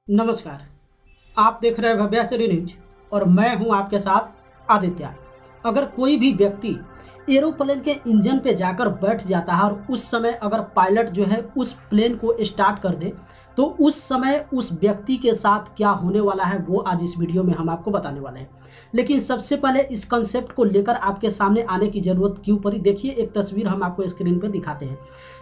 नमस्कार। आप देख रहे हैं भव्याचरी न्यूज और मैं हूं आपके साथ आदित्य। अगर कोई भी व्यक्ति एरोप्लेन के इंजन पे जाकर बैठ जाता है और उस समय अगर पायलट जो है उस प्लेन को स्टार्ट कर दे तो उस समय उस व्यक्ति के साथ क्या होने वाला है वो आज इस वीडियो में हम आपको बताने वाले हैं। लेकिन सबसे पहले इस कंसेप्ट को लेकर आपके सामने आने की ज़रूरत क्यों पड़ी, देखिए एक तस्वीर हम आपको स्क्रीन पर दिखाते हैं।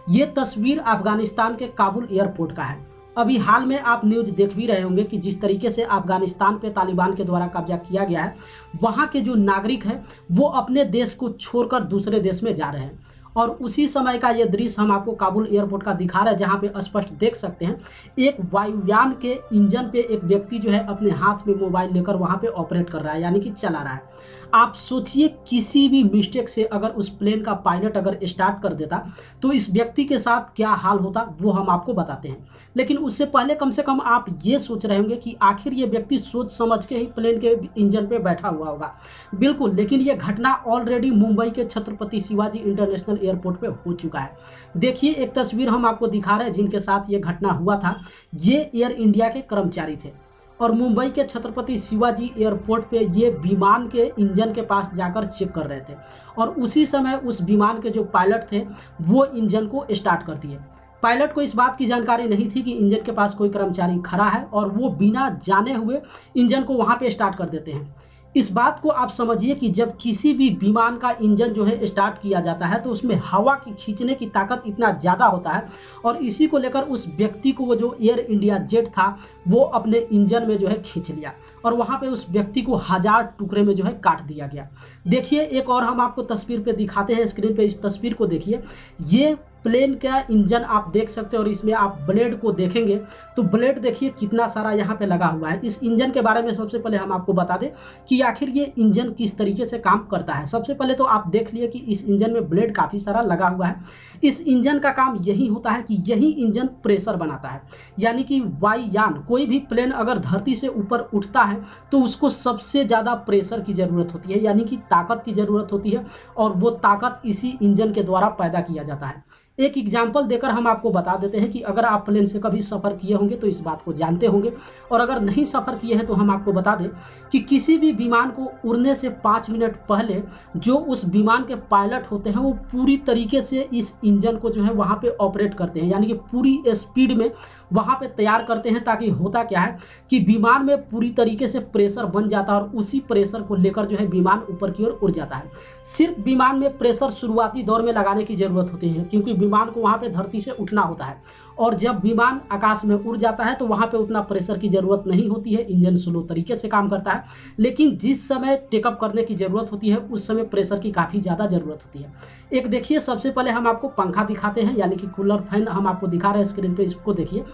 ये तस्वीर अफगानिस्तान के काबुल एयरपोर्ट का है। अभी हाल में आप न्यूज देख भी रहे होंगे कि जिस तरीके से अफगानिस्तान पे तालिबान के द्वारा कब्जा किया गया है, वहाँ के जो नागरिक हैं वो अपने देश को छोड़कर दूसरे देश में जा रहे हैं। और उसी समय का ये दृश्य हम आपको काबुल एयरपोर्ट का दिखा रहे हैं, जहाँ पे स्पष्ट देख सकते हैं एक वायुयान के इंजन पे एक व्यक्ति जो है अपने हाथ में मोबाइल लेकर वहाँ पे ऑपरेट कर रहा है, यानी कि चला रहा है। आप सोचिए किसी भी मिस्टेक से अगर उस प्लेन का पायलट अगर स्टार्ट कर देता तो इस व्यक्ति के साथ क्या हाल होता वो हम आपको बताते हैं। लेकिन उससे पहले कम से कम आप ये सोच रहे होंगे कि आखिर ये व्यक्ति सोच समझ के ही प्लेन के इंजन पे बैठा हुआ होगा। बिल्कुल, लेकिन ये घटना ऑलरेडी मुंबई के छत्रपति शिवाजी इंटरनेशनल एयरपोर्ट पे हो चुका है। देखिए एक तस्वीर हम आपको दिखा रहे हैं जिनके साथ ये घटना हुआ था। ये एयर इंडिया के कर्मचारी थे और मुंबई के छत्रपति शिवाजी एयरपोर्ट पे ये विमान के इंजन के पास जाकर चेक कर रहे थे और उसी समय उस विमान के जो पायलट थे वो इंजन को स्टार्ट कर दिए। पायलट को इस बात की जानकारी नहीं थी कि इंजन के पास कोई कर्मचारी खड़ा है और वो बिना जाने हुए इंजन को वहाँ पे स्टार्ट कर देते हैं। इस बात को आप समझिए कि जब किसी भी विमान का इंजन जो है स्टार्ट किया जाता है तो उसमें हवा की खींचने की ताकत इतना ज़्यादा होता है और इसी को लेकर उस व्यक्ति को वो जो एयर इंडिया जेट था वो अपने इंजन में जो है खींच लिया और वहाँ पे उस व्यक्ति को 1000 टुकड़े में जो है काट दिया गया। देखिए एक और हम आपको तस्वीर पे दिखाते हैं, स्क्रीन पे इस तस्वीर को देखिए। ये प्लेन का इंजन आप देख सकते हो और इसमें आप ब्लेड को देखेंगे तो ब्लेड देखिए कितना सारा यहाँ पे लगा हुआ है। इस इंजन के बारे में सबसे पहले हम आपको बता दें कि आखिर ये इंजन किस तरीके से काम करता है। सबसे पहले तो आप देख लिए कि इस इंजन में ब्लेड काफ़ी सारा लगा हुआ है। इस इंजन का काम यही होता है कि यही इंजन प्रेशर बनाता है, यानी कि वायुयान कोई भी प्लेन अगर धरती से ऊपर उठता है तो उसको सबसे ज़्यादा प्रेशर की ज़रूरत होती है, यानी कि ताकत की ज़रूरत होती है और वो ताकत इसी इंजन के द्वारा पैदा किया जाता है। एक एग्जाम्पल देकर हम आपको बता देते हैं कि अगर आप प्लेन से कभी सफ़र किए होंगे तो इस बात को जानते होंगे और अगर नहीं सफ़र किए हैं तो हम आपको बता दें कि किसी भी विमान को उड़ने से 5 मिनट पहले जो उस विमान के पायलट होते हैं वो पूरी तरीके से इस इंजन को जो है वहाँ पे ऑपरेट करते हैं, यानी कि पूरी स्पीड में वहाँ पे तैयार करते हैं। ताकि होता क्या है कि विमान में पूरी तरीके से प्रेशर बन जाता है और उसी प्रेशर को लेकर जो है विमान ऊपर की ओर उड़ जाता है। सिर्फ विमान में प्रेशर शुरुआती दौर में लगाने की ज़रूरत होती है क्योंकि विमान को वहाँ पे धरती से उठना होता है और जब विमान आकाश में उड़ जाता है तो वहाँ पे उतना प्रेशर की ज़रूरत नहीं होती है, इंजन स्लो तरीके से काम करता है। लेकिन जिस समय टेकअप करने की ज़रूरत होती है उस समय प्रेशर की काफ़ी ज़्यादा ज़रूरत होती है। एक देखिए सबसे पहले हम आपको पंखा दिखाते हैं, यानी कि कूलर फैन हम आपको दिखा रहे हैं स्क्रीन पे, इसको देखिए।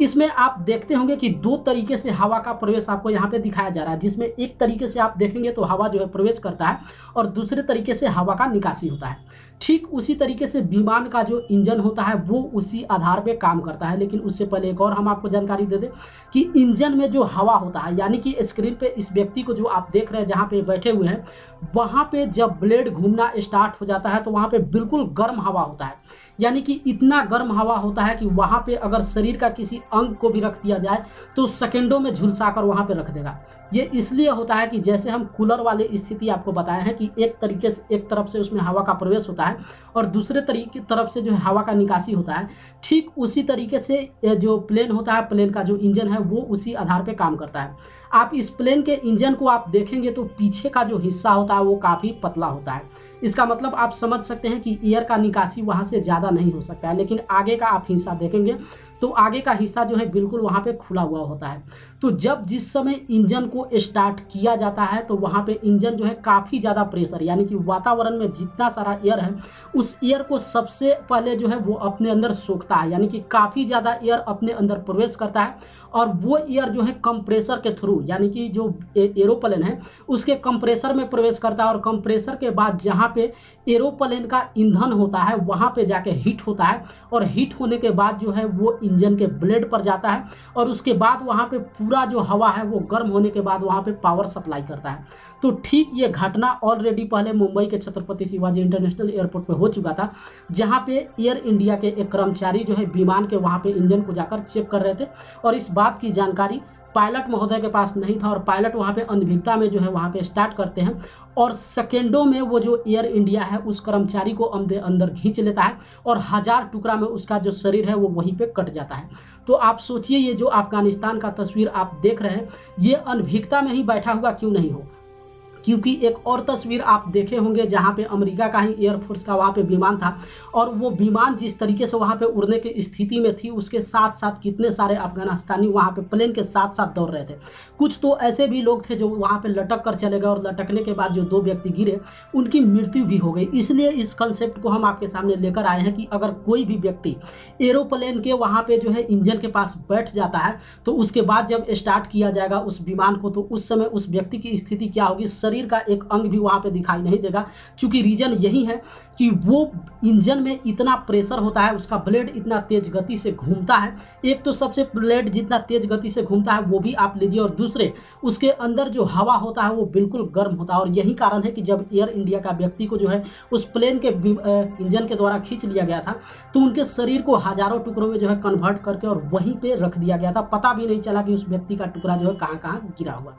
इसमें आप देखते होंगे कि 2 तरीके से हवा का प्रवेश आपको यहाँ पे दिखाया जा रहा है, जिसमें एक तरीके से आप देखेंगे तो हवा जो है प्रवेश करता है और दूसरे तरीके से हवा का निकासी होता है। ठीक उसी तरीके से विमान का जो इंजन होता है वो उसी आधार पे काम करता है। लेकिन उससे पहले एक और हम आपको जानकारी दे दें कि इंजन में जो हवा होता है, यानी कि स्क्रीन पे इस व्यक्ति को जो आप देख रहे हैं जहाँ पे बैठे हुए हैं, वहाँ पे जब ब्लेड घूमना स्टार्ट हो जाता है तो वहाँ पे बिल्कुल गर्म हवा होता है, यानी कि इतना गर्म हवा होता है कि वहाँ पे अगर शरीर का किसी अंग को भी रख दिया जाए तो सेकेंडों में झुलसा कर वहाँ पे रख देगा। ये इसलिए होता है कि जैसे हम कूलर वाली स्थिति आपको बताया है कि एक तरीके से एक तरफ से उसमें हवा का प्रवेश होता है और दूसरे तरफ से जो है हवा का निकासी होता है। ठीक उसी तरीके से जो प्लेन होता है, प्लेन का जो इंजन है वो उसी आधार पे काम करता है। आप इस प्लेन के इंजन को आप देखेंगे तो पीछे का जो हिस्सा होता है वो काफ़ी पतला होता है। इसका मतलब आप समझ सकते हैं कि एयर का निकासी वहाँ से ज़्यादा नहीं हो सकता है। लेकिन आगे का आप हिस्सा देखेंगे तो आगे का हिस्सा जो है बिल्कुल वहाँ पे खुला हुआ होता है। तो जब जिस समय इंजन को स्टार्ट किया जाता है तो वहाँ पे इंजन जो है काफ़ी ज़्यादा प्रेशर, यानी कि वातावरण में जितना सारा एयर है उस एयर को सबसे पहले जो है वो अपने अंदर सोखता है, यानी कि काफ़ी ज़्यादा एयर अपने अंदर प्रवेश करता है और वो एयर जो है कंप्रेसर के थ्रू, यानी कि जो एरोप्लेन है उसके कंप्रेसर में प्रवेश करता है और कंप्रेसर के बाद जहाँ पे एरोप्लेन का ईंधन होता है वहाँ पे जाके हीट होता है, और हीट होने के बाद जो है वो इंजन के ब्लेड पर जाता है, और उसके बाद वहाँ पे पूरा जो हवा है वो गर्म होने के बाद वहाँ पे पावर सप्लाई करता है। तो ठीक ये घटना ऑलरेडी पहले मुंबई के छत्रपति शिवाजी इंटरनेशनल एयरपोर्ट पे हो चुका था, जहाँ पे एयर इंडिया के एक कर्मचारी जो है विमान के वहाँ पे इंजन को जाकर चेक कर रहे थे, और इस बात की जानकारी पायलट महोदय के पास नहीं था, और पायलट वहाँ पे अनभिज्ञता में जो है वहाँ पे स्टार्ट करते हैं, और सेकेंडों में वो जो एयर इंडिया है उस कर्मचारी को अंदर खींच लेता है, और 1000 टुकड़ा में उसका जो शरीर है वो वहीं पे कट जाता है। तो आप सोचिए ये जो अफगानिस्तान का तस्वीर आप देख रहे हैं ये अनभिज्ञता में ही बैठा हुआ क्यों नहीं हो, क्योंकि एक और तस्वीर आप देखे होंगे जहाँ पे अमेरिका का ही एयरफोर्स का वहाँ पे विमान था, और वो विमान जिस तरीके से वहाँ पे उड़ने की स्थिति में थी उसके साथ साथ कितने सारे अफगानिस्तानी वहाँ पे प्लेन के साथ साथ दौड़ रहे थे। कुछ तो ऐसे भी लोग थे जो वहाँ पे लटक कर चले गए, और लटकने के बाद जो 2 व्यक्ति गिरे उनकी मृत्यु भी हो गई। इसलिए इस कंसेप्ट को हम आपके सामने लेकर आए हैं कि अगर कोई भी व्यक्ति एरोप्लेन के वहाँ पे जो है इंजन के पास बैठ जाता है तो उसके बाद जब स्टार्ट किया जाएगा उस विमान को, तो उस समय उस व्यक्ति की स्थिति क्या होगी, शरीर का एक अंग भी वहाँ पे दिखाई नहीं देगा। क्योंकि रीजन यही है कि वो इंजन में इतना प्रेशर होता है, उसका ब्लेड इतना तेज गति से घूमता है। एक तो सबसे ब्लेड जितना तेज गति से घूमता है वो भी आप लीजिए, और दूसरे उसके अंदर जो हवा होता है वो बिल्कुल गर्म होता है। और यही कारण है कि जब एयर इंडिया का व्यक्ति को जो है उस प्लेन के इंजन के द्वारा खींच लिया गया था तो उनके शरीर को हजारों टुकड़ों में जो है कन्वर्ट करके और वहीं पे रख दिया गया था। पता भी नहीं चला कि उस व्यक्ति का टुकड़ा जो है कहाँ कहाँ गिरा हुआ।